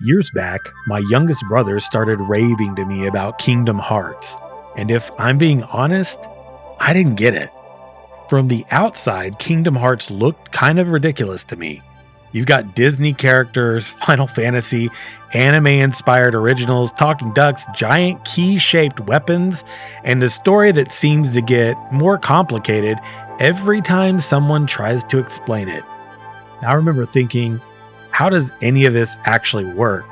Years back, my youngest brother started raving to me about Kingdom Hearts. And if I'm being honest, I didn't get it. From the outside, Kingdom Hearts looked kind of ridiculous to me. You've got Disney characters, Final Fantasy, anime-inspired originals, talking ducks, giant key-shaped weapons, and a story that seems to get more complicated every time someone tries to explain it. I remember thinking, how does any of this actually work?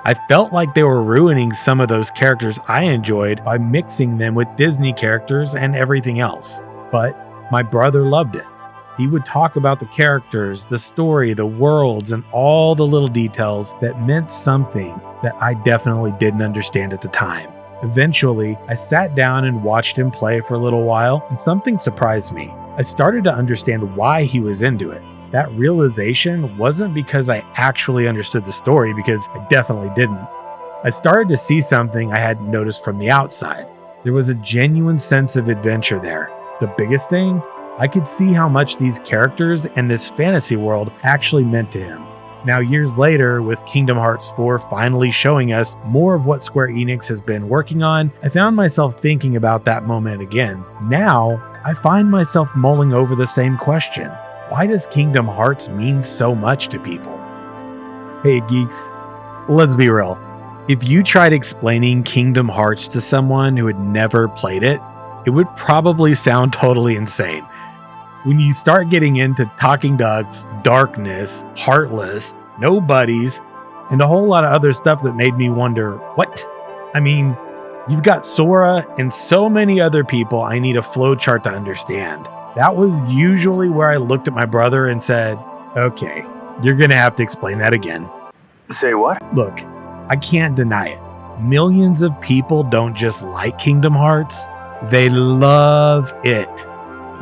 I felt like they were ruining some of those characters I enjoyed by mixing them with Disney characters and everything else. But my brother loved it. He would talk about the characters, the story, the worlds, and all the little details that meant something that I definitely didn't understand at the time. Eventually, I sat down and watched him play for a little while, and something surprised me. I started to understand why he was into it. That realization wasn't because I actually understood the story, because I definitely didn't. I started to see something I hadn't noticed from the outside. There was a genuine sense of adventure there. The biggest thing, I could see how much these characters and this fantasy world actually meant to him. Now, years later, with Kingdom Hearts 4 finally showing us more of what Square Enix has been working on, I found myself thinking about that moment again. Now, I find myself mulling over the same question. Why does Kingdom Hearts mean so much to people? Hey geeks, let's be real. If you tried explaining Kingdom Hearts to someone who had never played it, it would probably sound totally insane. When you start getting into talking ducks, darkness, heartless, no buddies, and a whole lot of other stuff that made me wonder, what? I mean, you've got Sora and so many other people I need a flowchart to understand. That was usually where I looked at my brother and said, okay, you're going to have to explain that again. Say what? Look, I can't deny it. Millions of people don't just like Kingdom Hearts, they love it.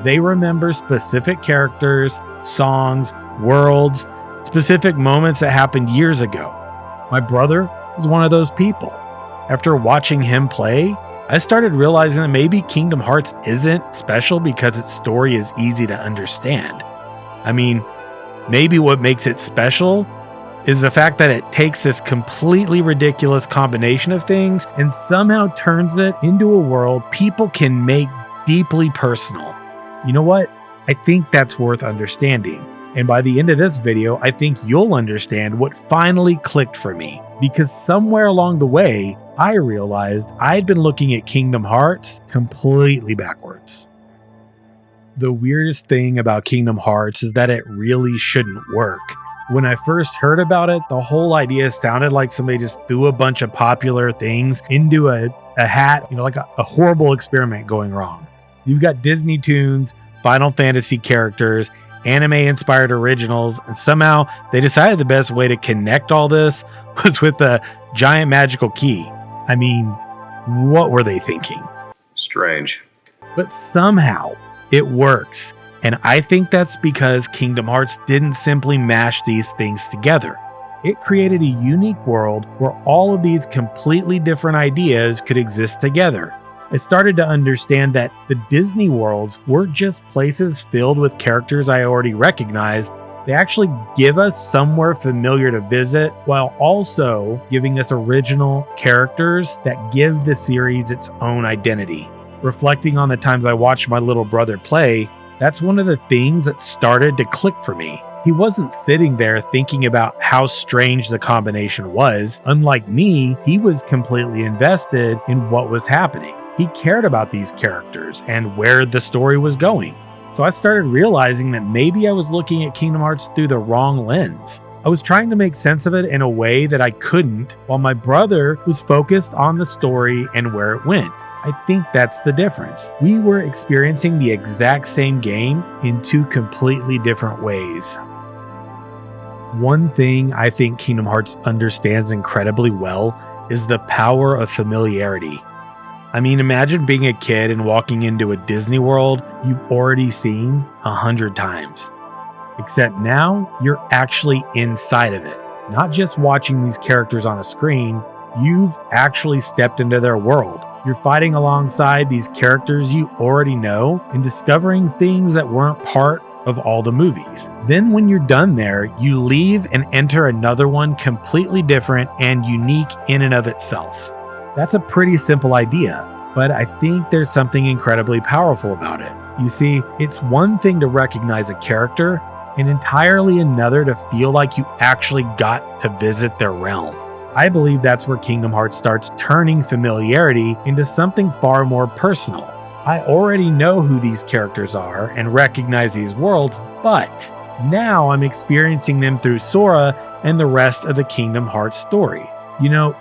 They remember specific characters, songs, worlds, specific moments that happened years ago. My brother was one of those people. After watching him play, I started realizing that maybe Kingdom Hearts isn't special because its story is easy to understand. I mean, maybe what makes it special is the fact that it takes this completely ridiculous combination of things and somehow turns it into a world people can make deeply personal. You know what? I think that's worth understanding. And by the end of this video, I think you'll understand what finally clicked for me. Because somewhere along the way, I realized I'd been looking at Kingdom Hearts completely backwards. The weirdest thing about Kingdom Hearts is that it really shouldn't work. When I first heard about it, the whole idea sounded like somebody just threw a bunch of popular things into a hat, like a horrible experiment going wrong. You've got Disney tunes, Final Fantasy characters, anime-inspired originals, and somehow they decided the best way to connect all this was with a giant magical key. I mean, what were they thinking? Strange. But somehow it works. And I think that's because Kingdom Hearts didn't simply mash these things together. It created a unique world where all of these completely different ideas could exist together. I started to understand that the Disney worlds weren't just places filled with characters I already recognized. They actually give us somewhere familiar to visit while also giving us original characters that give the series its own identity. Reflecting on the times I watched my little brother play, that's one of the things that started to click for me. He wasn't sitting there thinking about how strange the combination was. Unlike me, he was completely invested in what was happening. He cared about these characters and where the story was going. So I started realizing that maybe I was looking at Kingdom Hearts through the wrong lens. I was trying to make sense of it in a way that I couldn't, while my brother was focused on the story and where it went. I think that's the difference. We were experiencing the exact same game in two completely different ways. One thing I think Kingdom Hearts understands incredibly well is the power of familiarity. I mean, imagine being a kid and walking into a Disney World you've already seen 100 times. Except now, you're actually inside of it. Not just watching these characters on a screen, you've actually stepped into their world. You're fighting alongside these characters you already know and discovering things that weren't part of all the movies. Then when you're done there, you leave and enter another one completely different and unique in and of itself. That's a pretty simple idea, but I think there's something incredibly powerful about it. You see, it's one thing to recognize a character, and entirely another to feel like you actually got to visit their realm. I believe that's where Kingdom Hearts starts turning familiarity into something far more personal. I already know who these characters are and recognize these worlds, but now I'm experiencing them through Sora and the rest of the Kingdom Hearts story. You know,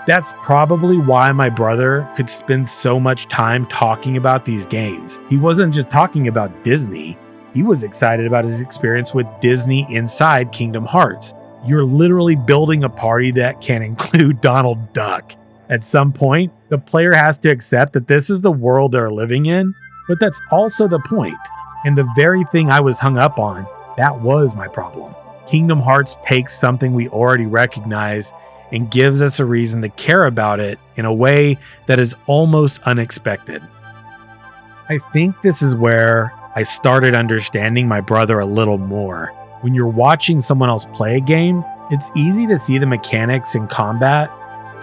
that's probably why my brother could spend so much time talking about these games. He wasn't just talking about Disney. He was excited about his experience with Disney inside Kingdom Hearts. You're literally building a party that can include Donald Duck. At some point, the player has to accept that this is the world they're living in, but that's also the point. And the very thing I was hung up on, that was my problem. Kingdom Hearts takes something we already recognize and gives us a reason to care about it in a way that is almost unexpected. I think this is where I started understanding my brother a little more. When you're watching someone else play a game, it's easy to see the mechanics in combat,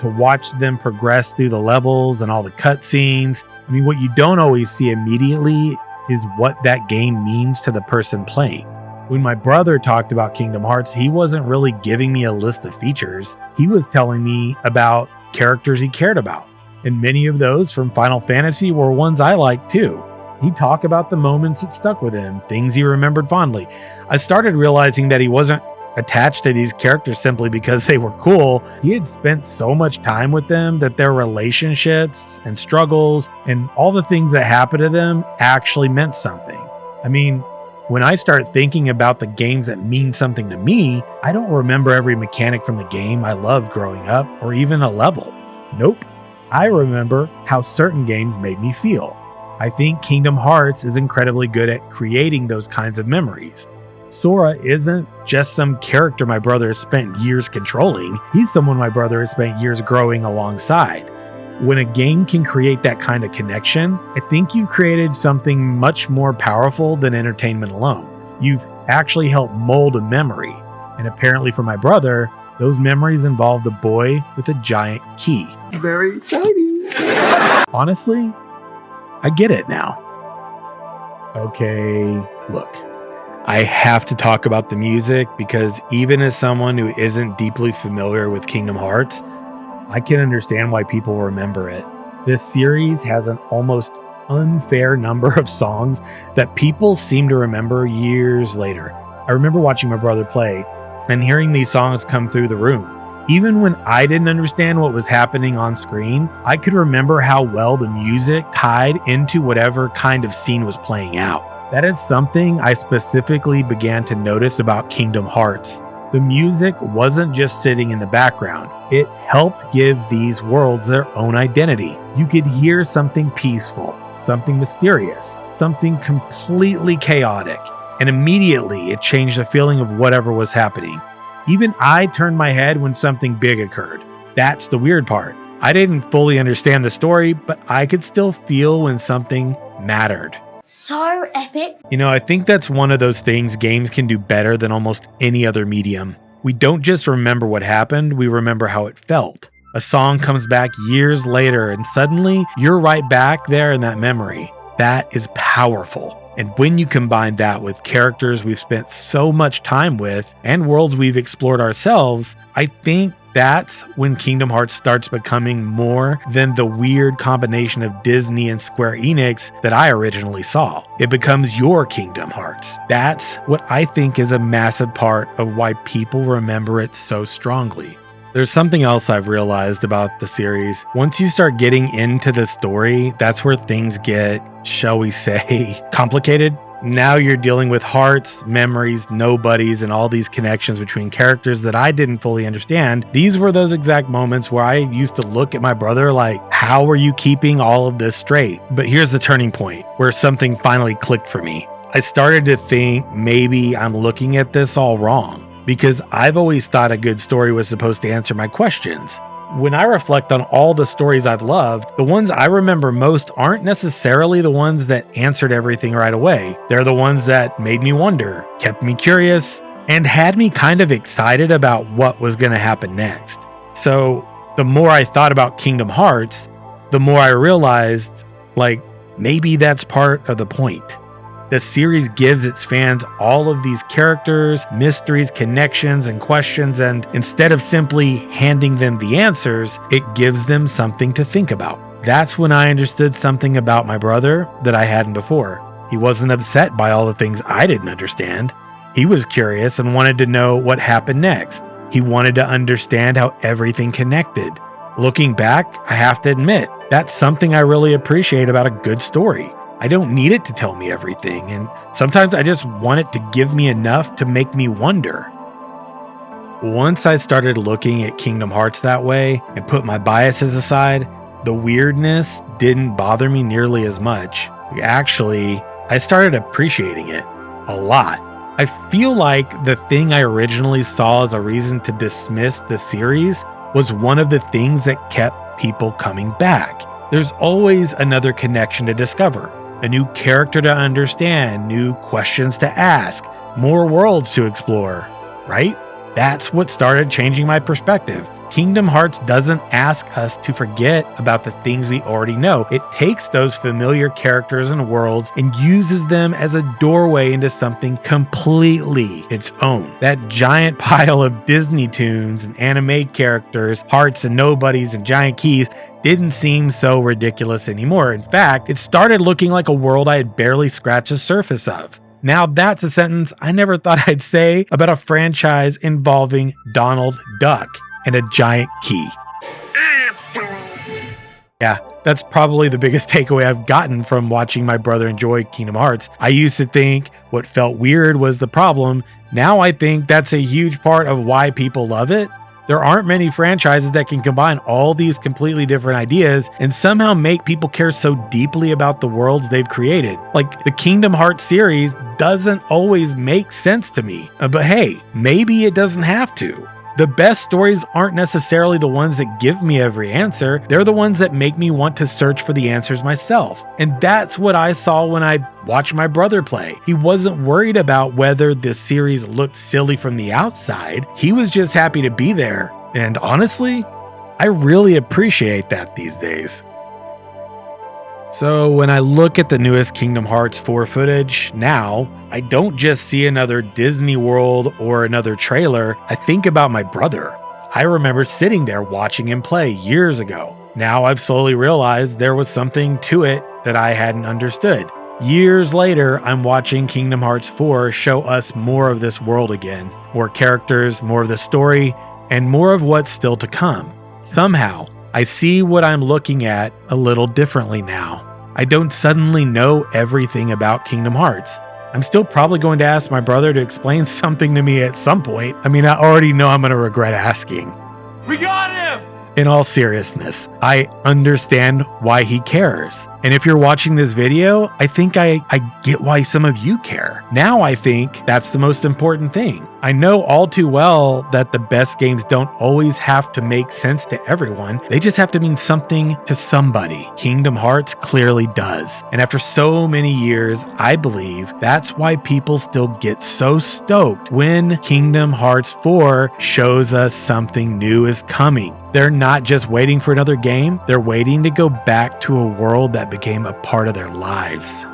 to watch them progress through the levels and all the cutscenes. I mean, what you don't always see immediately is what that game means to the person playing. When my brother talked about Kingdom Hearts, he wasn't really giving me a list of features. He was telling me about characters he cared about. And many of those from Final Fantasy were ones I liked too. He'd talk about the moments that stuck with him, things he remembered fondly. I started realizing that he wasn't attached to these characters simply because they were cool. He had spent so much time with them that their relationships and struggles and all the things that happened to them actually meant something. I mean, when I start thinking about the games that mean something to me, I don't remember every mechanic from the game I loved growing up or even a level. Nope. I remember how certain games made me feel. I think Kingdom Hearts is incredibly good at creating those kinds of memories. Sora isn't just some character my brother has spent years controlling. He's someone my brother has spent years growing alongside. When a game can create that kind of connection, I think you've created something much more powerful than entertainment alone. You've actually helped mold a memory. And apparently for my brother, those memories involved a boy with a giant key. Very exciting. Honestly, I get it now. Okay, look. I have to talk about the music because even as someone who isn't deeply familiar with Kingdom Hearts, I can understand why people remember it. This series has an almost unfair number of songs that people seem to remember years later. I remember watching my brother play and hearing these songs come through the room. Even when I didn't understand what was happening on screen, I could remember how well the music tied into whatever kind of scene was playing out. That is something I specifically began to notice about Kingdom Hearts. The music wasn't just sitting in the background. It helped give these worlds their own identity. You could hear something peaceful, something mysterious, something completely chaotic, and immediately it changed the feeling of whatever was happening. Even I turned my head when something big occurred. That's the weird part. I didn't fully understand the story, but I could still feel when something mattered. So epic. You know, I think that's one of those things games can do better than almost any other medium. We don't just remember what happened, we remember how it felt. A song comes back years later and suddenly you're right back there in that memory. That is powerful. And when you combine that with characters we've spent so much time with and worlds we've explored ourselves, I think that's when Kingdom Hearts starts becoming more than the weird combination of Disney and Square Enix that I originally saw. It becomes your Kingdom Hearts. That's what I think is a massive part of why people remember it so strongly. There's something else I've realized about the series. Once you start getting into the story, that's where things get, shall we say, complicated. Now you're dealing with hearts, memories, nobodies, and all these connections between characters that I didn't fully understand. These were those exact moments where I used to look at my brother like, how are you keeping all of this straight? But here's the turning point where something finally clicked for me. I started to think maybe I'm looking at this all wrong because I've always thought a good story was supposed to answer my questions. When I reflect on all the stories I've loved, the ones I remember most aren't necessarily the ones that answered everything right away. They're the ones that made me wonder, kept me curious, and had me kind of excited about what was going to happen next. So the more I thought about Kingdom Hearts, the more I realized, maybe that's part of the point. The series gives its fans all of these characters, mysteries, connections, and questions, and instead of simply handing them the answers, it gives them something to think about. That's when I understood something about my brother that I hadn't before. He wasn't upset by all the things I didn't understand. He was curious and wanted to know what happened next. He wanted to understand how everything connected. Looking back, I have to admit, that's something I really appreciate about a good story. I don't need it to tell me everything, and sometimes I just want it to give me enough to make me wonder. Once I started looking at Kingdom Hearts that way and put my biases aside, the weirdness didn't bother me nearly as much. Actually, I started appreciating it a lot. I feel like the thing I originally saw as a reason to dismiss the series was one of the things that kept people coming back. There's always another connection to discover, a new character to understand, new questions to ask, more worlds to explore, right? That's what started changing my perspective. Kingdom Hearts doesn't ask us to forget about the things we already know. It takes those familiar characters and worlds and uses them as a doorway into something completely its own. That giant pile of Disney tunes and anime characters, hearts and nobodies and giant keys didn't seem so ridiculous anymore. In fact, it started looking like a world I had barely scratched the surface of. Now that's a sentence I never thought I'd say about a franchise involving Donald Duck and a giant key. Yeah, that's probably the biggest takeaway I've gotten from watching my brother enjoy Kingdom Hearts. I used to think what felt weird was the problem. Now I think that's a huge part of why people love it. There aren't many franchises that can combine all these completely different ideas and somehow make people care so deeply about the worlds they've created. Like, the Kingdom Hearts series doesn't always make sense to me, but hey, maybe it doesn't have to. The best stories aren't necessarily the ones that give me every answer. They're the ones that make me want to search for the answers myself. And that's what I saw when I watched my brother play. He wasn't worried about whether this series looked silly from the outside. He was just happy to be there. And honestly, I really appreciate that these days. So when I look at the newest Kingdom Hearts 4 footage now, I don't just see another Disney World or another trailer. I think about my brother. I remember sitting there watching him play years ago. Now I've slowly realized there was something to it that I hadn't understood. Years later, I'm watching Kingdom Hearts 4 show us more of this world again. More characters, more of the story, and more of what's still to come. Somehow, I see what I'm looking at a little differently now. I don't suddenly know everything about Kingdom Hearts. I'm still probably going to ask my brother to explain something to me at some point. I mean, I already know I'm going to regret asking. We got him! In all seriousness, I understand why he cares. And if you're watching this video, I think I get why some of you care. Now I think that's the most important thing. I know all too well that the best games don't always have to make sense to everyone. They just have to mean something to somebody. Kingdom Hearts clearly does. And after so many years, I believe that's why people still get so stoked when Kingdom Hearts 4 shows us something new is coming. They're not just waiting for another game, they're waiting to go back to a world that became a part of their lives.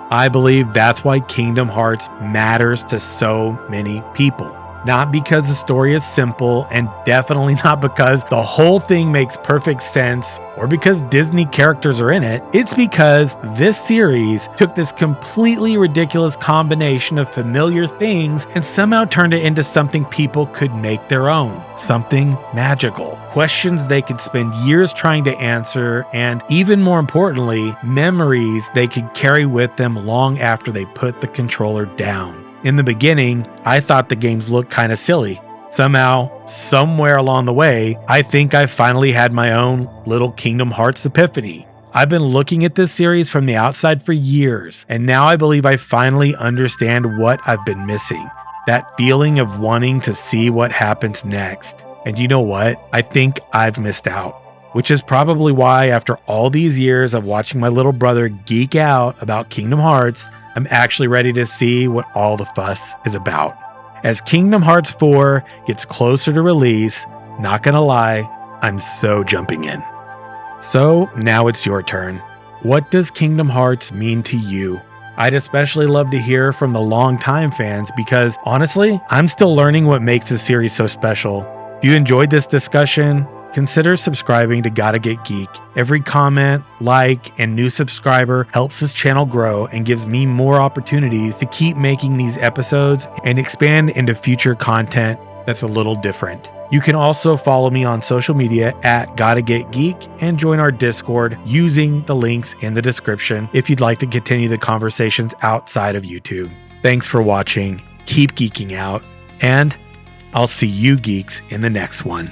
I believe that's why Kingdom Hearts matters to so many people. Not because the story is simple, and definitely not because the whole thing makes perfect sense or because Disney characters are in it. It's because this series took this completely ridiculous combination of familiar things and somehow turned it into something people could make their own. Something magical. Questions they could spend years trying to answer, and even more importantly, memories they could carry with them long after they put the controller down. In the beginning, I thought the games looked kind of silly. Somehow, somewhere along the way, I think I finally had my own little Kingdom Hearts epiphany. I've been looking at this series from the outside for years, and now I believe I finally understand what I've been missing. That feeling of wanting to see what happens next. And you know what? I think I've missed out, which is probably why after all these years of watching my little brother geek out about Kingdom Hearts, I'm actually ready to see what all the fuss is about. As Kingdom Hearts 4 gets closer to release, not gonna lie, I'm so jumping in. So now it's your turn. What does Kingdom Hearts mean to you? I'd especially love to hear from the longtime fans because honestly, I'm still learning what makes this series so special. If you enjoyed this discussion, consider subscribing to Gotta Get Geek. Every comment, like, and new subscriber helps this channel grow and gives me more opportunities to keep making these episodes and expand into future content that's a little different. You can also follow me on social media at Gotta Get Geek and join our Discord using the links in the description if you'd like to continue the conversations outside of YouTube. Thanks for watching, keep geeking out, and I'll see you geeks in the next one.